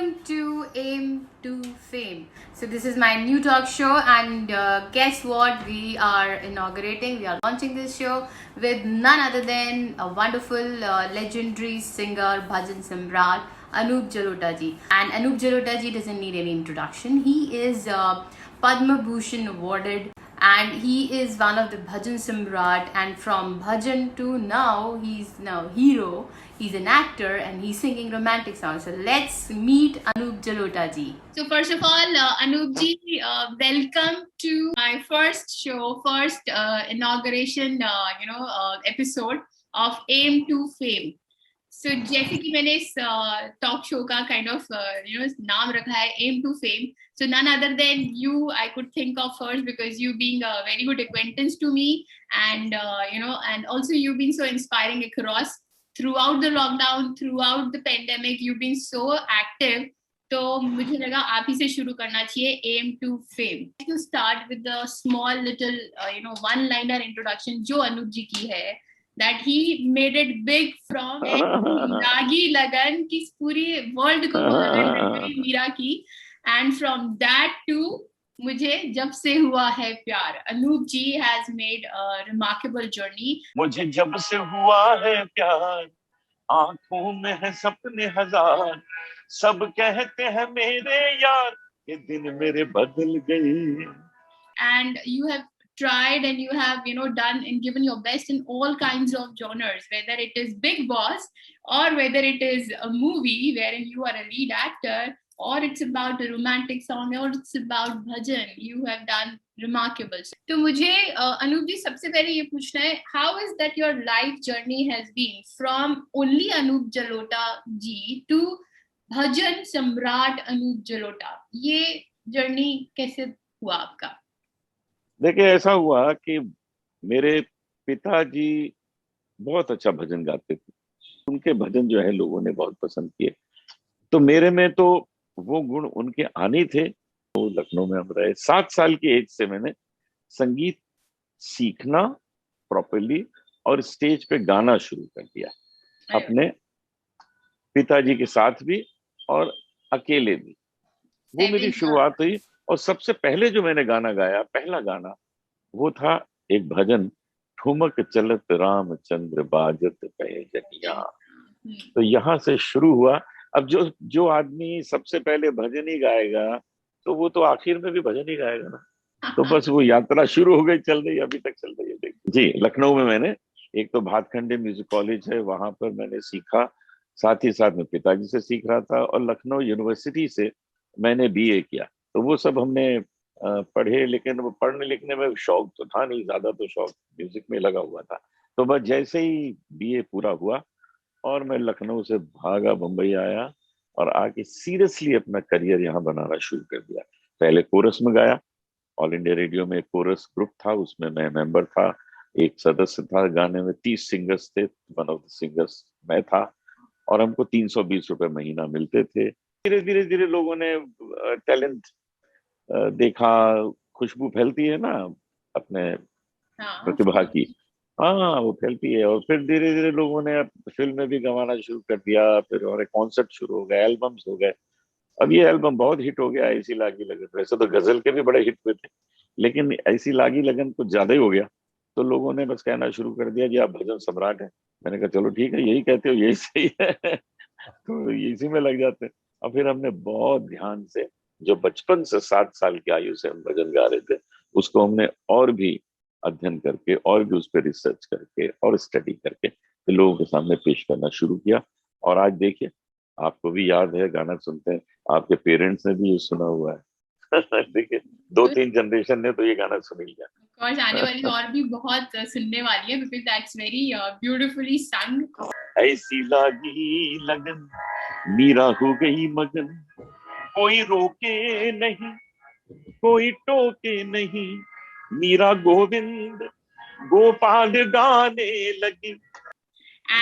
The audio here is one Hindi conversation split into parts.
Welcome to Aim to Fame. So, this is my new talk show, and guess what? We are inaugurating, we are launching this show with none other than a wonderful, legendary singer, Bhajan Samrat, Anup Jalota ji. And Anup Jalota ji doesn't need any introduction. He is Padma Bhushan awarded, and he is one of the Bhajan Samrat, and from Bhajan to now he's now hero. He's an actor and he's singing romantic songs. So let's meet Anup Jalota ji. So first of all, Anup ji, welcome to my first show, first inauguration, episode of Aim to Fame. So जैसे कि मैंने इस टॉक शो का काइंड ऑफ नाम रखा है aim to fame, so none other than you I could think of first, because you being a very good acquaintance to me, and and also you being so inspiring across throughout the lockdown, throughout the pandemic, you being so active. तो मुझे लगा आप ही से शुरू करना चाहिए aim to fame. To start with the small little one liner introduction जो अनूप जी की है, that he made it big from लागी लगन की पूरी वर्ल्ड को मीरा की, and from that to मुझे जब से हुआ है प्यार. अनूप जी has made a remarkable journey. मुझे जब से हुआ है प्यार, आंखों में है सपने हजार, सब कहते हैं मेरे यार ये दिन मेरे बदल गए. And you have tried and you have done and given your best in all kinds of genres, whether it is Big Boss or whether it is a movie wherein you are a lead actor, or it's about a romantic song, or it's about bhajan. You have done remarkable. तो मुझे अनूप जी सबसे पहले ये पूछना है, how is that your life journey has been from only Anup Jalota ji to Bhajan Samrat Anup Jalota? ये जर्नी कैसे हुआ आपका? देखिए, ऐसा हुआ कि मेरे पिताजी बहुत अच्छा भजन गाते थे. उनके भजन जो है लोगों ने बहुत पसंद किए, तो मेरे में तो वो गुण उनके आने थे. वो लखनऊ में हम रहे. 7 साल की एज से मैंने संगीत सीखना प्रॉपरली और स्टेज पे गाना शुरू कर दिया, अपने पिताजी के साथ भी और अकेले भी. वो मेरी शुरुआत हुई. और सबसे पहले जो मैंने गाना गाया, पहला गाना, वो था एक भजन, ठुमक चलत रामचंद्र बाजत पैजनिया. तो यहाँ से शुरू हुआ. अब जो आदमी सबसे पहले भजन ही गाएगा तो वो तो आखिर में भी भजन ही गाएगा ना. तो बस वो यात्रा शुरू हो गई, चल रही, अभी तक चल रही है. जी, लखनऊ में मैंने एक तो भातखंडे म्यूजिक कॉलेज है, वहां पर मैंने सीखा. साथ ही साथ में पिताजी से सीख रहा था, और लखनऊ यूनिवर्सिटी से मैंने बीए किया. तो वो सब हमने पढ़े, लेकिन वो पढ़ने लिखने में शौक तो था नहीं ज्यादा, तो शौक म्यूजिक में लगा हुआ था. तो बस जैसे ही बीए पूरा हुआ और मैं लखनऊ से भागा, बम्बई आया और आके सीरियसली अपना करियर यहाँ बनाना शुरू कर दिया. पहले कोरस में गाया. ऑल इंडिया रेडियो में एक कोरस ग्रुप था, उसमें मैं मेंबर था, एक सदस्य था. गाने में 30 सिंगर्स थे, वन ऑफ द सिंगर्स मैं था, और हमको 320 रुपए महीना मिलते थे. धीरे धीरे धीरे लोगों ने टैलेंट देखा. खुशबू फैलती है ना अपने प्रतिभा की. हाँ, वो फैलती है. और फिर धीरे धीरे लोगों ने फिल्म में भी गवाना शुरू कर दिया. फिर और कॉन्सर्ट शुरू हो गए, एल्बम्स हो गए. अब ये एल्बम बहुत हिट हो गया, ऐसी लागी लगन. वैसे तो गजल के भी बड़े हिट हुए थे, लेकिन ऐसी लागी लगन कुछ ज्यादा ही हो गया. तो लोगों ने बस कहना शुरू कर दिया, जी आप भजन सम्राट हैं. मैंने कहा चलो ठीक है, यही कहते हो, यही सही है. तो इसी में लग जाते हैं. और फिर हमने बहुत ध्यान से, जो बचपन से 7 साल की आयु से हम भजन गा रहे थे, उसको हमने और भी अध्ययन करके, और भी उस पर रिसर्च करके और स्टडी करके लोगों के सामने पेश करना शुरू किया. और आज देखिए, आपको भी याद है, गाना सुनते हैं, आपके पेरेंट्स ने भी ये सुना हुआ है. देखिए, 2-3 जनरेशन ने तो ये गाना सुन लिया. कोर्स आने वाली और भी बहुत सुनने वाली है, बिकॉज़ दैट्स वेरी ब्यूटीफुली संग. ऐसी लागी लगन मीरा हो गई मगन, कोई रोके नहीं, कोई टोके नहीं, मीरा गोविंद गोपाल गाने लगी.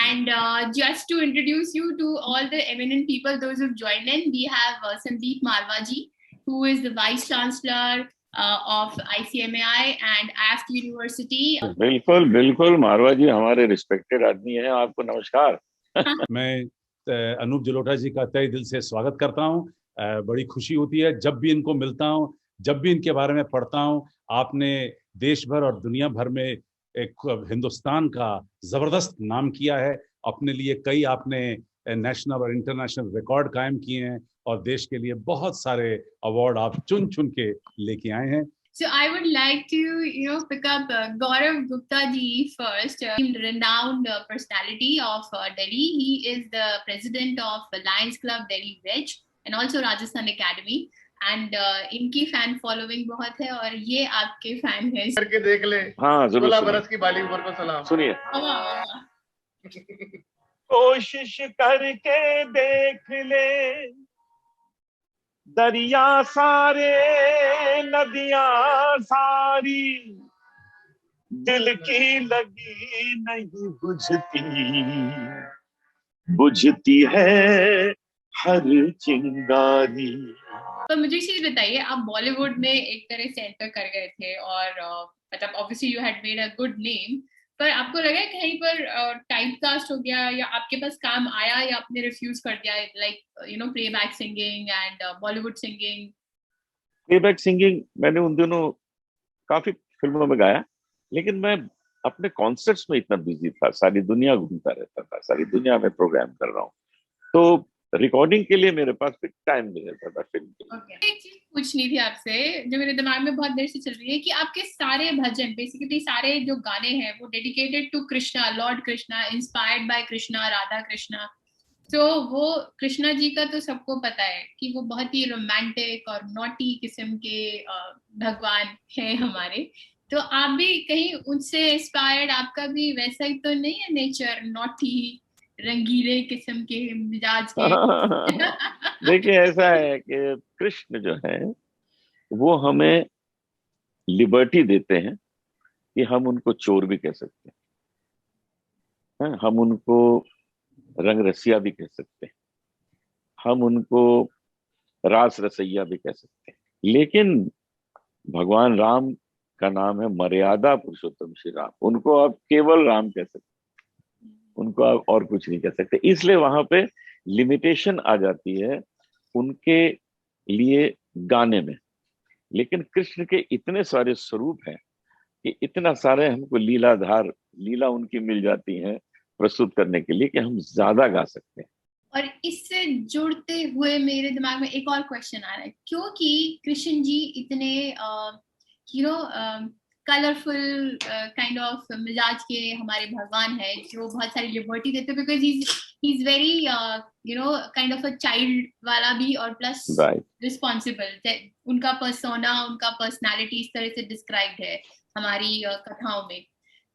And just to introduce you to all the eminent people, those who've joined in, we have Sandeep Marwaji, who is the Vice Chancellor of ICMAI and AFT University. बिल्कुल बिल्कुल, मारवा जी हमारे रिस्पेक्टेड आदमी हैं. आपको नमस्कार. मैं अनूप जलोटा जी का तहे दिल से स्वागत करता हूं। बड़ी खुशी होती है जब भी इनको मिलता हूं, जब भी इनके बारे में पढ़ता हूं। आपने देश भर और दुनिया भर में एक हिंदुस्तान का जबरदस्त नाम किया है। अपने लिए कई आपने नेशनल और इंटरनेशनल रिकॉर्ड कायम किए हैं और देश के लिए बहुत सारे अवार्ड आप चुन चुन के लेके आए हैं। So I would like to, pick up Gaurav Gupta ji first, renowned personality of Delhi. He is the president of Lions Club Delhi Veg and also Rajasthan Academy. And इनकी फैन फॉलोइंग बहुत है और ये आपके फैन है। करके देख ले। हाँ जरूर 16 बरस की बाली उम्र को सलाम। सुनिए। कोशिश करके देख ले दरिया सारे नदियां सारी, दिल की लगी नहीं बुझती, बुझती है हर चिंगारी। तो मुझे एक चीज बताइए, आप बॉलीवुड में एक तरह से एंटर कर गए थे और मतलब obviously you had made a good name, पर आपको लगा कहीं पर टाइप कास्ट हो गया या आपके पास काम आया या आपने रिफ्यूज कर दिया, like playback singing and Bollywood singing? Playback singing मैंने उन दिनों काफी फिल्मों में गाया, लेकिन मैं अपने कॉन्सर्ट्स में इतना बिजी था, सारी दुनिया घूमता रहता था, सारी दुनिया में प्रोग्राम कर रहा हूँ, तो रिकॉर्डिंग के लिए मेरे पास फिर टाइम नहीं रहता था फिल्म के लिए। एक चीज पूछनी थी आपसे जो मेरे दिमाग में बहुत देर से चल रही है कि आपके सारे भजन, बेसिकली सारे जो गाने हैं वो dedicated to Krishna, lord Krishna, inspired by Krishna, Radha Krishna. तो वो कृष्णा जी का तो सबको पता है कि वो बहुत ही रोमांटिक और नॉटी किस्म के भगवान हैं हमारे, तो आप भी कहीं उनसे इंस्पायर्ड, आपका भी वैसा ही तो नहीं है नेचर, नॉटी रंगीले किस्म के मिजाज के? देखिए ऐसा है कि कृष्ण जो है वो हमें लिबर्टी देते हैं कि हम उनको चोर भी कह सकते हैं, हम उनको रंग रसिया भी कह सकते हैं, हम उनको रास रसैया भी कह सकते हैं, लेकिन भगवान राम का नाम है मर्यादा पुरुषोत्तम श्री राम, उनको आप केवल राम कह सकते हैं, उनको आप और कुछ नहीं कह सकते। इसलिए वहां पे लिमिटेशन आ जाती है उनके लिए गाने में। लेकिन कृष्ण के इतने सारे स्वरूप हैं कि इतना सारे हमको लीला उनकी मिल जाती है प्रस्तुत करने के लिए कि हम ज्यादा गा सकते हैं। और इससे जुड़ते हुए मेरे दिमाग में एक और क्वेश्चन आ रहा है, क्योंकि कृष्ण जी इतने कलरफुल काइंड ऑफ मिजाज के हमारे भगवान है जो बहुत सारी लिबर्टी देते हैं, because he is very kind of a child वाला भी और प्लस रिस्पॉन्सिबल। उनका पर्सोना, उनका पर्सनालिटी इस तरह से डिस्क्राइब्ड है हमारी कथाओं में,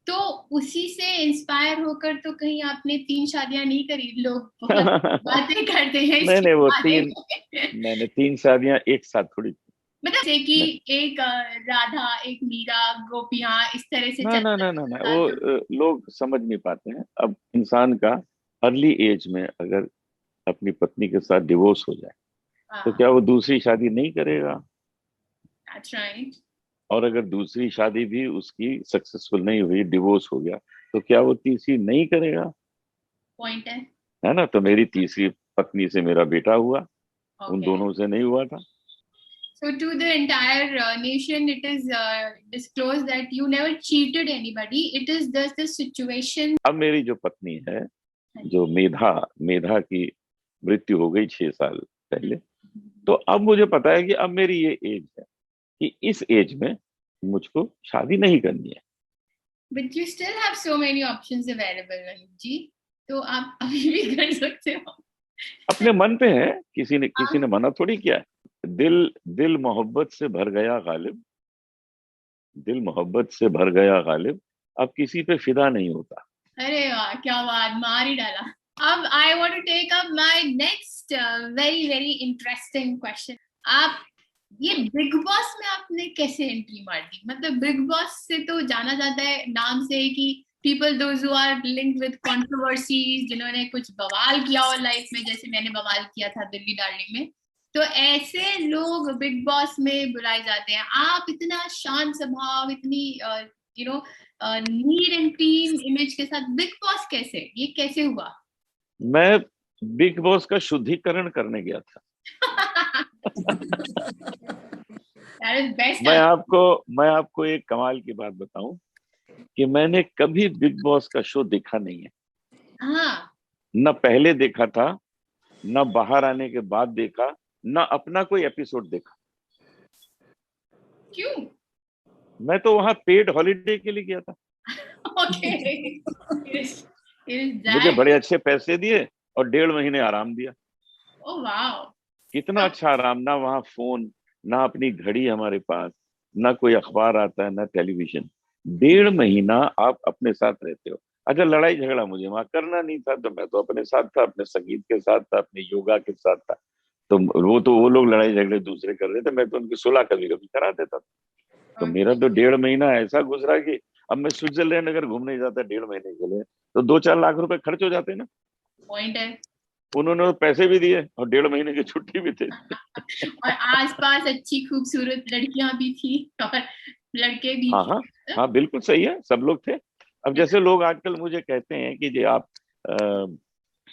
तो उसी से इंस्पायर होकर तो कहीं आपने 3 शादियां नहीं करी? लोग बातें करते हैं नहीं वो मैंने 3 शादियां एक साथ थोड़ी, मतलब जैसे कि एक राधा, एक मीरा, गोपियां, इस तरह से ना वो लोग समझ नहीं पाते हैं। अब इंसान का अर्ली एज में अगर अपनी पत्नी के साथ डिवोर्स हो जाए तो क्या वो दूसरी शादी नहीं करेगा? That's right. और अगर दूसरी शादी भी उसकी सक्सेसफुल नहीं हुई, डिवोर्स हो गया, तो क्या वो तीसरी नहीं करेगा? पॉइंट है ना? तो मेरी तीसरी पत्नी से मेरा बेटा हुआ, उन Okay. दोनों से नहीं हुआ था। So to the entire nation, it is disclosed that you never cheated anybody. It is just the situation. अब मेरी जो पत्नी है, जो मेधा की मृत्यु हो गई 6 साल पहले, तो अब मुझे पता है कि अब मेरी ये एज है कि इस एज में मुझको शादी नहीं करनी है। But you still have so many options available, जी, तो आप अभी भी कर सकते हो। अपने मन पे है, किसी ने मना थोड़ी किया है। दिल मोहब्बत से भर गया गालिब, दिल मोहब्बत से भर गया गालिब, अब किसी पे फिदा नहीं होता। अरे वाह, क्या बात, मार ही डाला। अब I want to take up my next very very interesting question. आप ये बिग बॉस में आपने कैसे एंट्री मार दी? मतलब बिग बॉस से तो जाना जाता है नाम से कि people those who are linked with controversies, जिन्होंने कुछ बवाल किया हो लाइफ में, जैसे मैंने बवाल किया था दिल्ली डार्लिंग में, तो ऐसे लोग बिग बॉस में बुलाए जाते हैं। आप इतना शांत स्वभाव, इतनी नीट एंड क्लीन इमेज के साथ बिग बॉस कैसे, ये कैसे हुआ? मैं बिग बॉस का शुद्धिकरण करने गया था। That is best मैं आपको एक कमाल की बात बताऊं कि मैंने कभी बिग बॉस का शो देखा नहीं है। हाँ, न पहले देखा था, न बाहर आने के बाद देखा, न अपना कोई एपिसोड देखा। क्यों? मैं तो वहां पेड हॉलीडे के लिए गया था। Okay. Is मुझे that? बड़े अच्छे पैसे दिए और 1.5 महीने आराम दिया। Oh wow. कितना अच्छा आराम, ना वहां फोन, ना अपनी घड़ी हमारे पास, ना कोई अखबार आता है, ना टेलीविजन। 1.5 महीना आप अपने साथ रहते हो। अच्छा, लड़ाई झगड़ा मुझे वहां करना नहीं था, तो मैं तो अपने साथ था, अपने संगीत के साथ था, अपने योगा के साथ था। तो वो लोग लड़ाई झगड़े दूसरे कर रहे थे, मैं तो उनकी सुलह कभी कभी करा देता था। तो मेरा Okay. तो 1.5 महीना ऐसा गुजरा कि अब मैं स्विट्जरलैंड अगर घूमने जाता 1.5 महीने के लिए, तो 2-4 लाख रुपए खर्च हो जाते ना। Point है। उन्होंने तो पैसे भी दिए और 1.5 महीने की छुट्टी भी थी। और आसपास अच्छी खूबसूरत लड़कियां भी थी और लड़के भी हाँ थे। हाँ हाँ, बिल्कुल सही है, सब लोग थे। अब जैसे लोग आजकल मुझे कहते हैं कि जी आप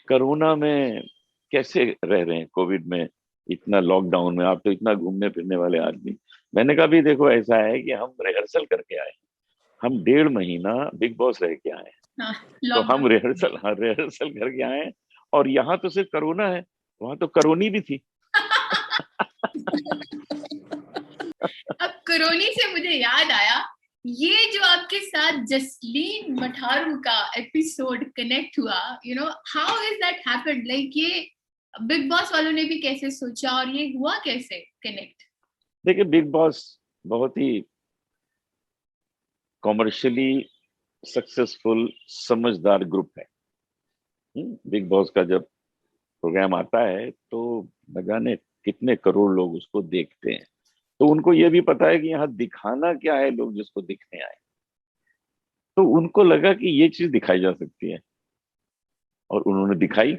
कोरोना में कैसे रह रहे हैं, कोविड में, इतना लॉकडाउन में, आप तो इतना घूमने फिरने वाले आदमी। मैंने कहा भी देखो, ऐसा है कि हम रिहर्सल करके आए, हम 1.5 महीना बिग बॉस रह के आए हैं। हाँ, तो हम लॉकडाउन। रिहर्सल करके आए हैं। और यहाँ तो सिर्फ कोरोना है, वहां तो करोनी भी थी। अब कोरोनी से मुझे याद आया, ये जो आपके साथ जसलीन मठारू का एपिसोड कनेक्ट हुआ, how is that happened, like ये बिग बॉस वालों ने भी कैसे सोचा और ये हुआ कैसे कनेक्ट? देखिए, बिग बॉस बहुत ही कॉमर्शियली सक्सेसफुल समझदार ग्रुप है। बिग बॉस का जब प्रोग्राम आता है तो न जाने कितने करोड़ लोग उसको देखते हैं। तो उनको ये भी पता है कि यहाँ दिखाना क्या है, लोग जिसको दिखने आए। तो उनको लगा कि ये चीज दिखाई जा सकती है, और उन्होंने दिखाई।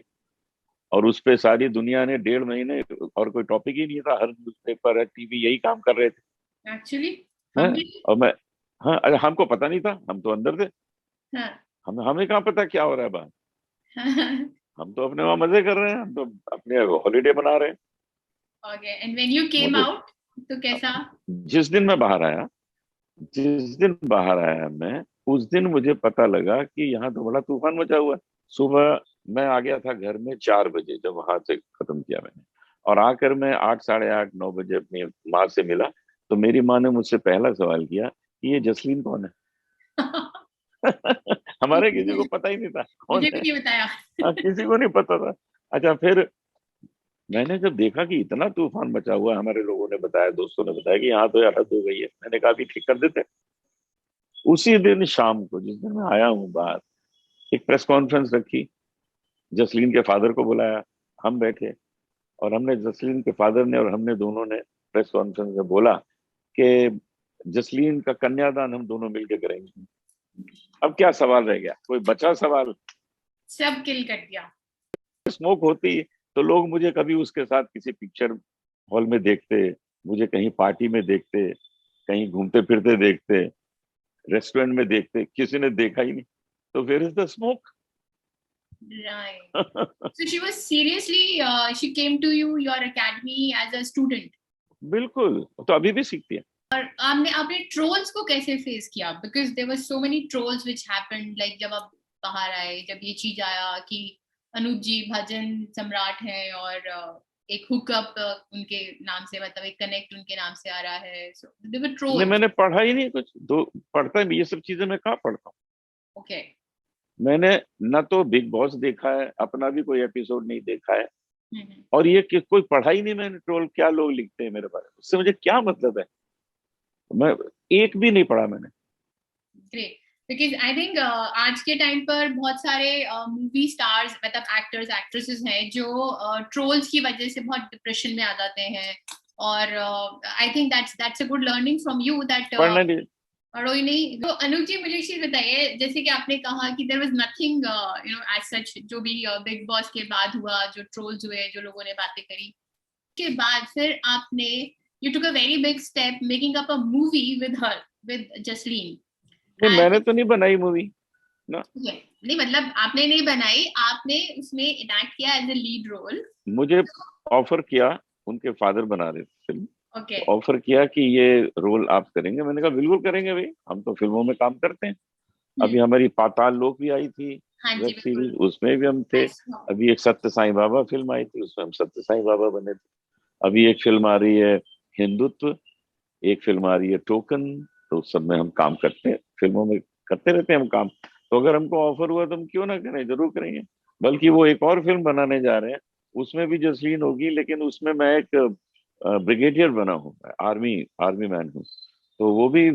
और उस पे सारी दुनिया ने 1.5 महीने, और कोई टॉपिक ही नहीं था, हर न्यूज़पेपर है, टीवी यही काम कर रहे थे। एक्चुअली हैं? हम भी। और मैं, हाँ, अरे हमको पता नहीं था, हम तो अंदर थे। हाँ। हमें कहाँ पता क्या हो रहा है बाहर। ओके, हम तो अपने वहां मजे कर रहे हैं, हम तो अपने हॉलीडे मना रहे हैं। एंड व्हेन यू केम मुझे आउट तो कैसा? जिस दिन मैं बाहर आया, जिस दिन बाहर आया मैं, उस दिन मुझे पता लगा कि यहाँ तो बड़ा तूफान मचा हुआ है। सुबह मैं आ गया था घर में 4 बजे, जब वहां से खत्म किया मैंने। और आकर मैं 8, साढ़े 8, 9 बजे अपनी माँ से मिला। तो मेरी माँ ने मुझसे पहला सवाल किया कि ये जसलीन कौन है। हमारे किसी को पता ही नहीं था कौन मुझे भी है। नहीं बताया। हाँ, किसी को नहीं पता था। अच्छा, फिर मैंने जब देखा कि इतना तूफान मचा हुआ है, हमारे लोगों ने बताया, दोस्तों ने बताया कि यहाँ तो यार हद हो गई है, मैंने कहा अभी ठीक कर देते। उसी दिन शाम को, जिस दिन मैं आया हूँ बाहर, एक प्रेस कॉन्फ्रेंस रखी, जसलीन के फादर को बुलाया, हम बैठे, और हमने, जसलीन के फादर ने और हमने दोनों ने प्रेस कॉन्फ्रेंस में बोला कि जसलीन का कन्यादान हम दोनों मिलकर करेंगे। अब क्या सवाल रह गया, कोई बचा सवाल? सब किल कर दिया। स्मोक होती तो लोग मुझे कभी उसके साथ किसी पिक्चर हॉल में देखते, मुझे कहीं पार्टी में देखते, कहीं घूमते फिरते देखते, रेस्टोरेंट में देखते, किसी ने देखा ही नहीं। तो where is the smoke? Right. So she was seriously, she came to your academy as a student. बिल्कुल, तो अभी भी सीखती है। आपने ट्रोल्स को कैसे फेस किया? Because there were so many trolls which happened, like जब आप बाहर आए, जब ये चीज आया कि अनूप जी भजन सम्राट हैं और एक हुकअप उनके नाम से, मतलब एक कनेक्ट उनके नाम से आ रहा है, so there were नहीं, trolls. मैंने पढ़ा ही नहीं कुछ, दो पढ़ता है ये सब चीजें, मैं कहाँ पढ़ता हूँ। Okay. मैंने न तो बिग बॉस देखा है, अपना भी कोई एपिसोड नहीं देखा है। हम्म। और ये कि कोई पढ़ा ही नहीं मैंने, ट्रोल क्या लोग लिखते हैं मेरे बारे में, उससे मुझे क्या मतलब है। मैं एक भी नहीं पढ़ा मैंने। ग्रेट, बिकॉज आई थिंक आज के टाइम पर बहुत सारे मूवी स्टार्स, मतलब एक्टर्स एक्ट्रेसेस हैं जो ट्रोल्स की वजह से बहुत डिप्रेशन में आ जाते हैं। और I think that's a good learning from you that पढ़ना नहीं। पढ़ो ही नहीं। तो अनुज जी, मुझे एक चीज बताइए, जैसे कि आपने कहा कि there was nothing as such, जो भी बिग बॉस के बाद हुआ, जो ट्रोल्स हुए, जो लोगों ने बातें करी, के बाद फिर आपने you took a very big step making up a movie with her, with Jasleen. नहीं, मैंने तो नहीं बनाई मूवी। ना। नहीं मतलब आपने नहीं बनाई, आपने उसमें इनैक्ट किया एज ए लीड रोल। मुझे ऑफर किया, उनके फादर बना रहे थे फिल्म, ओके। तो ऑफर किया कि ये रोल आप करेंगे। मैंने कहा बिल्कुल करेंगे भाई, हम तो फिल्मों में काम करते हैं। अभी हमारी पाताल लोक भी आई थी हाँ जी वेब बिल्कुल। सीरीज, उसमें भी हम थे। अच्छा। अभी एक सत्य साईं बाबा फिल्म आई थी, उसमें हम सत्य साईं बाबा बने थे। अभी एक फिल्म आ रही है हिंदुत्व, एक फिल्म आ रही है टोकन। तो उस सब में हम काम करते हैं, फिल्मों में करते रहते हैं हम काम। तो अगर हमको ऑफर हुआ तो हम क्यों ना करें, जरूर करेंगे। बल्कि वो एक और फिल्म बनाने जा रहे हैं, उसमें भी जसलीन होगी, लेकिन उसमें मैं एक ब्रिगेडियर बना हूँ, आर्मी आर्मी मैन हूँ। तो वो भी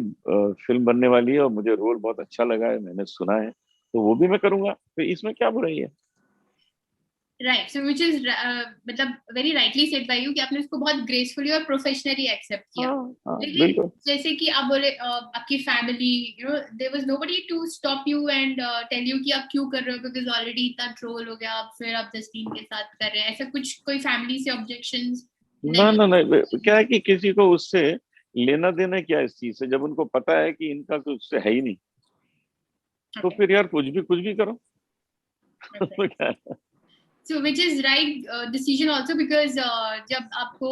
फिल्म बनने वाली है, और मुझे रोल बहुत अच्छा लगा है, मैंने सुना है, तो वो भी मैं करूंगा। तो इसमें क्या बुराई है। राइट, सो व्हिच इज मतलब very rightly said bye you कि आपने उसको बहुत ग्रेसफुली और प्रोफेशनली एक्सेप्ट किया। हाँ हाँ लेकिन बिल्कुल। जैसे कि आप बोले आपकी family, you know there was nobody to stop you and tell you कि आप क्यों कर रहे हो, बिकॉज ऑलरेडी इतना ट्रोल हो गया, आप फिर आप जस्टिन के साथ कर रहे हैं, ऐसा कुछ कोई फैमिली से ऑब्जेक्शंस ना नहीं? ना ना, क्या है कि किसी को उससे लेना देना क्या है इस चीज से, जब उनको पता है कि इनका कुछ उससे है ही नहीं, तो ओके। फिर यार कुछ भी करो। उसमें क्या है? So which is right decision also, because जब आपको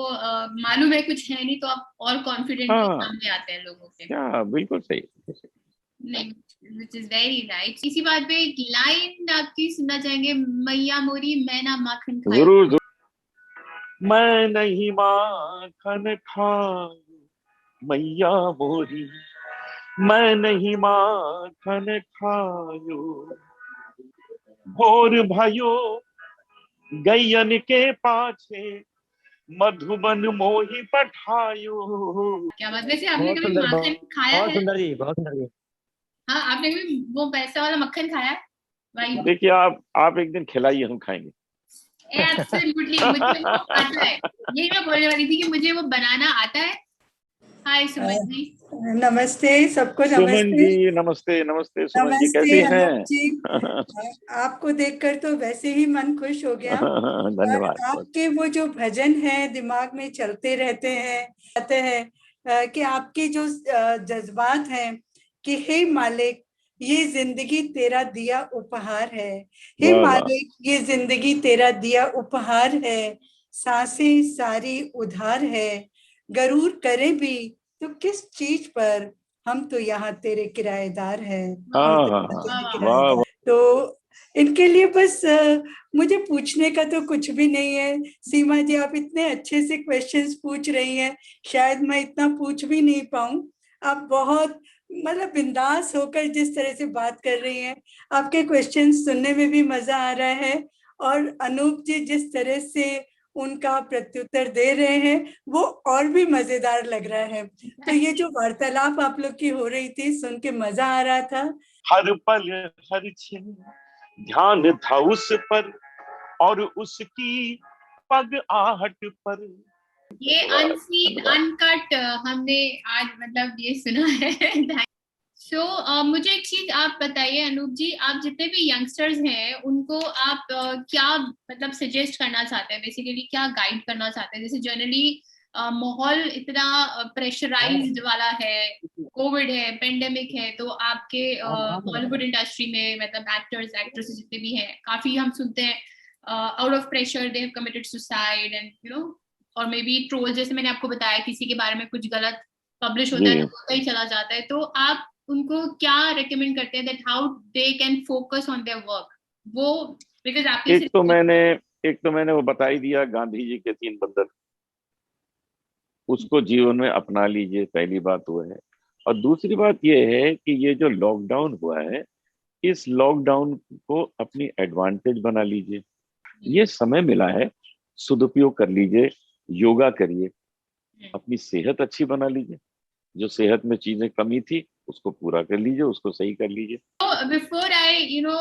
मालूम है कुछ है नहीं तो आप और कॉन्फिडेंटली हाँ सामने आते हैं लोगों के। क्या, बिल्कुल सही, बिल्कुल सही। नहीं, विच इज वेरी राइट। इसी बात पे एक लाइन आपकी सुनना चाहेंगे, मैया मोरी मैं ना माखन खाई। जरूर जरूर। मैं नहीं माखन खाऊं मैया मोरी, मैं नहीं माखन खायो, भोर भयो गैयन के पाछे मधुबन मोहि पठायो। क्या बात, वैसे आपने बहुत कभी सुंदर, माखन खाया बहुत है? सुंदर जी, बहुत सुंदर जी। हाँ, आपने कभी वो पैसा वाला मक्खन खाया है? भाई देखिए, आप एक दिन खिलाइए, हम खाएंगे। एब्सोल्युटली, मुझे वो आता है। यही मैं बोलने वाली थी कि मुझे वो बनाना आता है। हाय सुमन जी। नमस्ते सबको, सुमन नमस्ते। जी नमस्ते, नमस्ते सुमन जी, नमस्ते कैसी अनूप हैं। जी। आपको देखकर तो वैसे ही मन खुश हो गया। और धन्यवाद। आपके वो जो भजन है दिमाग में चलते रहते हैं, कहते हैं कि आपके जो जज्बात हैं कि हे मालिक, ये जिंदगी तेरा दिया उपहार है। हे वाह वाह। मालिक, ये जिंदगी तेरा दिया उपहार है। सांसें सारी उधार है। गरूर करें भी तो किस चीज पर, हम तो यहाँ तेरे किराएदार हैं। हम हाँ तो हाँ यहाँ हाँ। तेरे वाह किराएदार। वाह। तो इनके लिए बस मुझे पूछने का तो कुछ भी नहीं है। सीमा जी, आप इतने अच्छे से क्वेश्चंस पूछ रही हैं, शायद मैं इतना पूछ भी नहीं पाऊं। आप बहुत मतलब बिंदास होकर जिस तरह से बात कर रही हैं, आपके क्वेश्चंस सुनने में भी मजा आ रहा है। और अनूप जी जिस तरह से उनका प्रत्युत्तर दे रहे हैं, वो और भी मजेदार लग रहा है। तो ये जो वार्तालाप आप लोग की हो रही थी, सुन के मजा आ रहा था। हर पल हर क्षण ध्यान था उस पर और उसकी पग आहट पर। ये धन्यवाद अनसीन धन्यवाद। अनकट हमने आज मतलब ये सुना है। सो मुझे एक चीज आप बताइए अनूप जी, आप जितने भी यंगस्टर्स हैं उनको आप क्या मतलब सजेस्ट करना चाहते हैं, बेसिकली क्या गाइड करना चाहते हैं? जैसे जनरली माहौल इतना प्रेशराइज्ड वाला है, कोविड है, पेंडेमिक है, तो आपके बॉलीवुड इंडस्ट्री में मतलब एक्टर्स एक्ट्रेसेस जितने भी हैं, काफी हम सुनते हैं out of pressure they have committed suicide and you know, और मे बी ट्रोल, जैसे मैंने आपको बताया, किसी के बारे में कुछ गलत पब्लिश होता है जी, तो होता ही चला जाता है। तो आप उनको क्या रेकमेंड करते हैं that how they can focus on their work? वो बिकॉज आपने एक तो सिर्फ मैंने एक तो मैंने वो बता ही दिया, गांधी जी के 3 बंधन, उसको जीवन में अपना लीजिए, पहली बात वो है। और दूसरी बात ये है कि ये जो लॉकडाउन हुआ है, इस लॉकडाउन को अपनी एडवांटेज बना लीजिए। ये समय मिला है, सदुपयोग कर लीजिए। योगा करिए, अपनी सेहत अच्छी बना लीजिए। जो सेहत में चीजें कमी थी उसको पूरा कर लीजिए, उसको सही कर लीजिए। Before I you know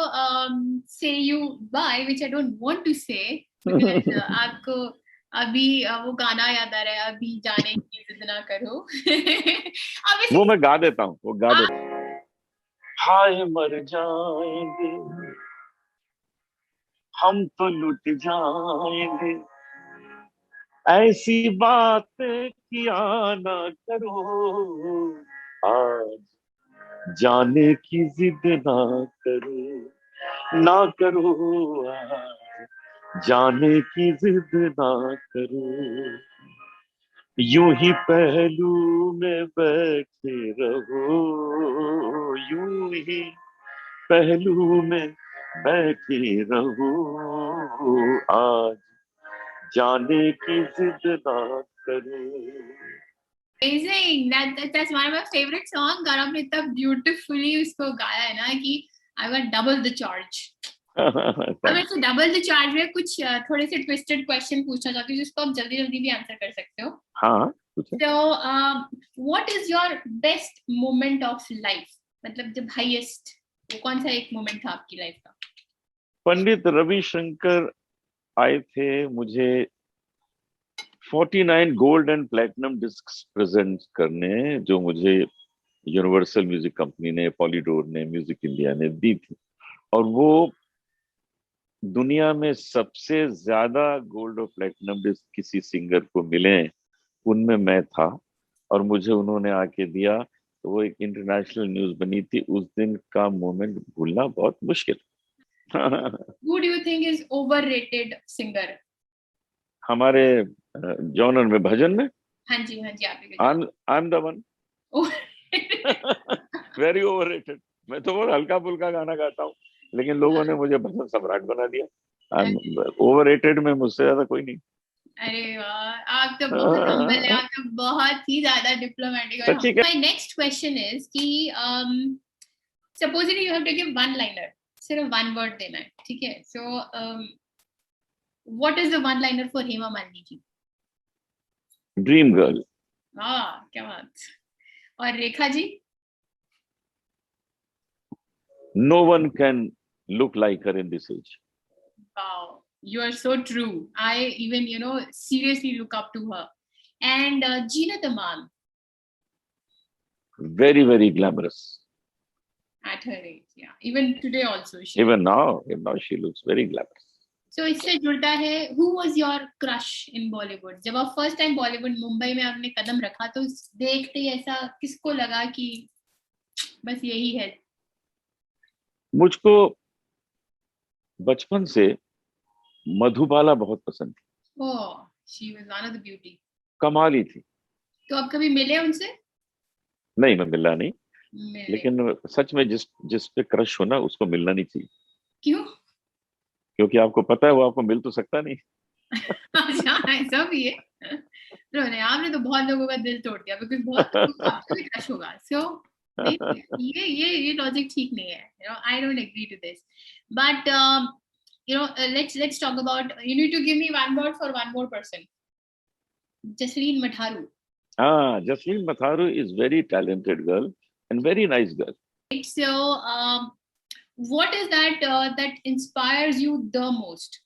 say you by which I don't want to say, because आपको अभी वो गाना याद आ रहा है, अभी जाने की जिद ना करो। अब वो मैं गा देता हूँ, वो गा देता हाय मर जाएंगे हम तो लुट जाएंगे, ऐसी बात किया ना करो आज जाने की जिद ना करो आज, जाने की जिद ना करो, यूं ही पहलू में बैठे रहो, यूं ही पहलू में बैठे रहो, आज जाने की जिद ना करो। Amazing. That's one of my favorite songs. और आपने इतना beautifully उसको गाया है ना कि I got double the charge. अब मैं तो डबल द चार्ज में कुछ थोड़े से ट्विस्टेड क्वेश्चन पूछना चाहती हूँ जिसको आप जल्दी जल्दी भी आंसर कर सकते हो. हाँ, So, what is your best moment of life? मतलब जब हाईएस्ट वो कौन सा एक मोमेंट था आपकी लाइफ का? पंडित रविशंकर आए थे मुझे 49 gold and platinum discs present करने, जो मुझे यूनिवर्सल म्यूजिक कंपनी ने, पॉलीडोर ने, म्यूजिक इंडिया ने दी थी. और वो दुनिया में सबसे ज्यादा गोल्ड और प्लेटिनम डिस्क किसी सिंगर को मिले उनमें मैं था, और मुझे उन्होंने आके दिया, तो वो एक इंटरनेशनल न्यूज बनी थी. उस दिन का मोमेंट भूलना बहुत मुश्किल. Who do you think is overrated singer? हमारे जॉनर में, भजन में, हाँ जी आप I am the one. Very overrated. मैं तो बहुत हल्का फुल्का गाना गाता हूँ, लेकिन लोगों ने मुझे भजन सम्राट बना दिया. ओवररेटेड में मुझसे ज्यादा कोई नहीं. अरे वाह, आप तो बहुत हम्बल है, आप तो बहुत ही ज्यादा डिप्लोमेटिक है. माय नेक्स्ट क्वेश्चन इज कि supposing you have to give one liner, सिर्फ वन वर्ड देना है, ठीक है? So what is the one liner for Hema Malini ji? Dream girl. हाँ, क्या बात. और Rekha ji? No one can look like her in this age. Wow, you are so true. I even, seriously look up to her. And Jeena Taman. Very, very glamorous. At her age, yeah. Even today also. Even now she looks very glamorous. So इससे जुड़ता है, who was your crush in Bollywood? जब आप first time Bollywood मुंबई में आपने कदम रखा तो देखते ही ऐसा किसको लगा कि बस यही है? मुझको बचपन से मधुबाला बहुत पसंद थी. Oh, she was one of the beauty. कमाल ही थी. तो आप कभी मिले उनसे? नहीं, मैं मिला नहीं. लेकिन सच में जिस पे क्रश हो ना, उसको मिलना नहीं चाहिए. क्यों? क्योंकि आपको पता है वो आपको मिल तो सकता नहीं. अच्छा, ऐसा भी है. आपने तो बहुत लोगों का दिल तोड़ दिया, बिकॉज़ बहुत लोगों को आपसे भी क्रश होगा. सो ये लॉजिक ठीक नहीं है. I don't agree to this. But let's talk about, you need to give me one word for one more person. Jasleen Matharu. Jasleen Matharu is very talented girl and very nice girl. So what is that inspires you the most?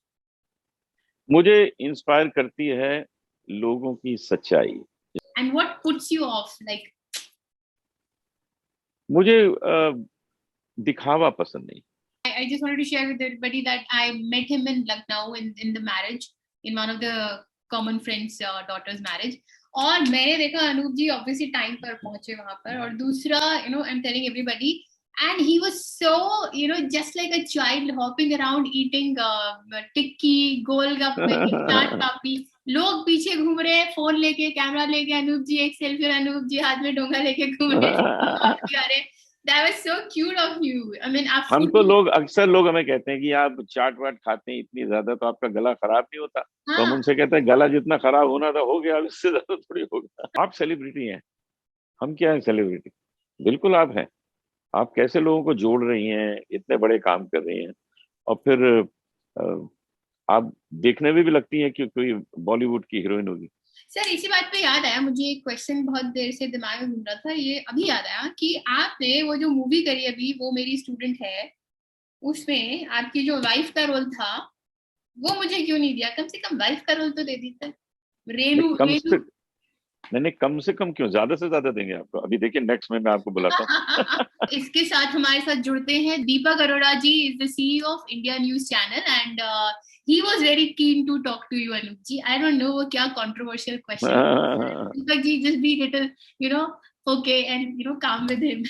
मुझे इंस्पायर करती है लोगों की सच्चाई. And what puts you off? Like, मुझे दिखावा पसंद नहीं. I just wanted to share with everybody that I met him in Lucknow in the marriage, in one of the common friends' daughter's marriage. और मैंने देखा अनूप जी obviously टाइम पर पहुंचे वहां पर, और दूसरा I'm telling everybody, and he was so just like a child hopping around eating टिक्की, गोलगप्पे, चाट पापड़ी. लोग पीछे घूम रहे हैं फोन लेके, कैमरा लेके, अनूप जी एक सेल्फी, और अनूप जी हाथ में डोंगा लेके घूम रहे हैं. That was so cute of you. I mean, हम तो अक्सर लोग हमें कहते हैं कि आप चाट वाट खाते हैं इतनी ज्यादा तो आपका गला खराब नहीं होता. हाँ. तो हम उनसे कहते हैं गला जितना खराब होना था हो गया, इससे ज्यादा थोड़ी होगा. आप सेलिब्रिटी हैं, हम क्या है सेलिब्रिटी? बिल्कुल आप हैं. आप कैसे लोगों को जोड़ रही हैं, इतने बड़े काम कर रही हैं, और फिर आप देखने में भी लगती हैं कि कोई बॉलीवुड की हीरोइन होगी. सर, इसी बात पे याद आया मुझे, एक क्वेश्चन बहुत देर से दिमाग में घूम रहा था, ये अभी याद आया कि आपने वो जो मूवी करी अभी, वो मेरी स्टूडेंट है, उसमें आपकी जो वाइफ का रोल था वो मुझे क्यों नहीं दिया? कम से कम वाइफ का रोल तो दे दीजिए. रेनू नहीं, कम से कम क्यों, ज्यादा से ज्यादा देंगे आपको. अभी देखिए नेक्स्ट में मैं आपको बुलाता हूँ. इसके साथ हमारे साथ जुड़ते हैं Deepak Arora ji, is the CEO of India news channel, and he was very keen to talk to you, Anup ji. I don't know वो क्या controversial question. Deepak ji, just be little, okay and calm with him.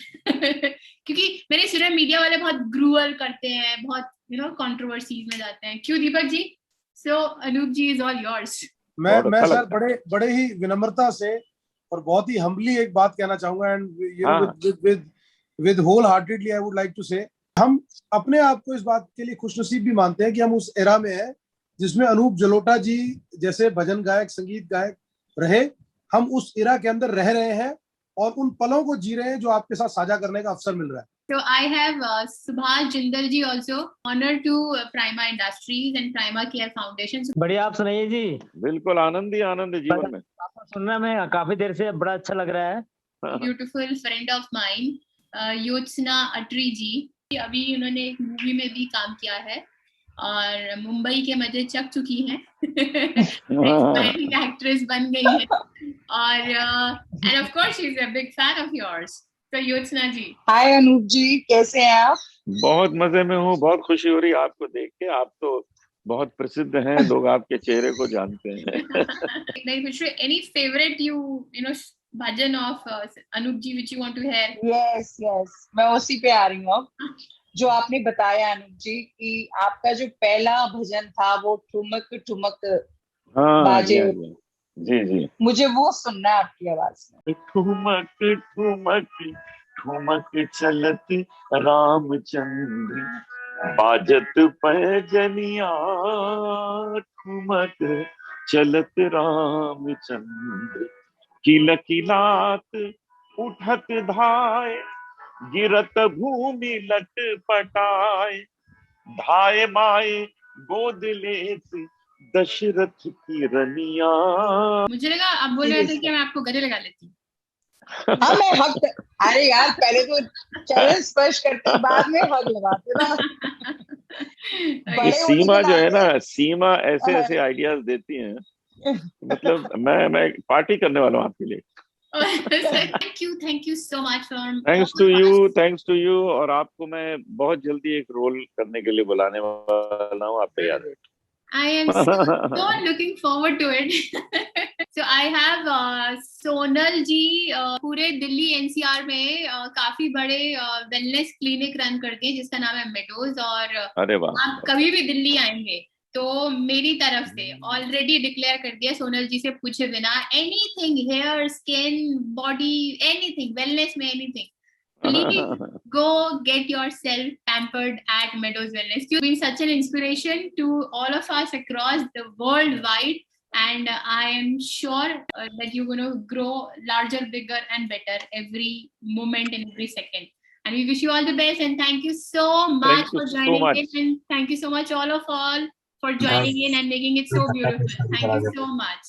क्योंकि मैंने सुना मीडिया वाले बहुत ग्रूअल करते हैं, बहुत कंट्रोवर्सीज में जाते हैं, क्यों Deepak ji? So Anoop ji is all yours. मैं सर बड़े ही विनम्रता से और बहुत ही हम्बली एक बात कहना चाहूंगा, and with wholeheartedly I would like to say, हम अपने आप को इस बात के लिए खुशनसीब भी मानते हैं कि हम उस एरा में हैं जिसमें अनूप जलोटा जी जैसे भजन गायक, संगीत गायक रहे। हम उस एरा के अंदर रह रहे हैं और उन पलों को जी रहे हैं जो आपके साथ साझा करने का अवसर मिल रहा है। So I have Subhash Jindal ji also, honor to Prima Industries and Prima Care Foundation. बढ़िया, आप सुनाइए जी। बिल्कुल आनंद ही आनंद है जीवन में। आपको सुनना में काफी देर से बड़ा अच्छा लग रहा है। Beautiful friend of mine, योत्सना अटरी जी, अभी उन्होंने एक मूवी में भी काम किया है और मुंबई के मजे चक चुकी हैं। एक्ट्रेस बन गई है और and of course she's a big fan of yours. तो योत्सना जी। हाय अनूप जी, कैसे हैं आप? बहुत मजे में हूँ, बहुत खुशी हो रही है आपको देख के। आप तो बहुत प्रसिद्ध हैं, लोग आपके चेहरे को जानते हैं। Any favorite bhajan of Anup ji which you want to hear? Yes, मैं उसी पे आ रही हूँ अब। जो आपने बताया अनूप जी कि आपका जो पहला भजन था वो ठुमक ठुमक बाजे, जी जी, मुझे वो सुनना है आपकी आवाज में। ठुमक ठुमक ठुमक चलत रामचंद्र, बाजत पैजनिया, ठुमक चलत रामचंद्र, किलकिलात उठत धाय, गिरत भूमि लट पटाए, धाय माए गोद लेत दशरथ की रनिया। मुझे लगा आप बोल रहे थे कि मैं आपको गले लगा लेती हूँ। हाँ, मैं हक, अरे यार पहले तो चरण स्पर्श करते बाद में हक लगाते ना। सीमा जो है ना, सीमा ऐसे ऐसे आइडियाज देती हैं, मतलब मैं पार्टी करने वाला हूँ आपके लिए। Thank you so much for thanks to you और आपको मैं बहुत जल्दी एक रोल करने के लिए बुलाने वाला हूँ, आप तैयार हैं? I am so looking forward to it. So I have Sonal जी पूरे दिल्ली NCR में काफी बड़े वेलनेस क्लिनिक रन करते हैं जिसका नाम है मेडोज, और अरे वाह, आप कभी भी दिल्ली आएंगे तो मेरी तरफ से ऑलरेडी डिक्लेयर कर दिया, सोनल जी से पूछे बिना, anything, hair, skin, body, anything, wellness में anything, please go get yourself pampered at Meadows Wellness. You've been such an inspiration to all of us across the worldwide, and I am sure that you're going to grow larger, bigger and better every moment and every second. And we wish you all the best, and thank you so much for joining in, and thank you so much all for joining in and making it so beautiful. Thank you so much.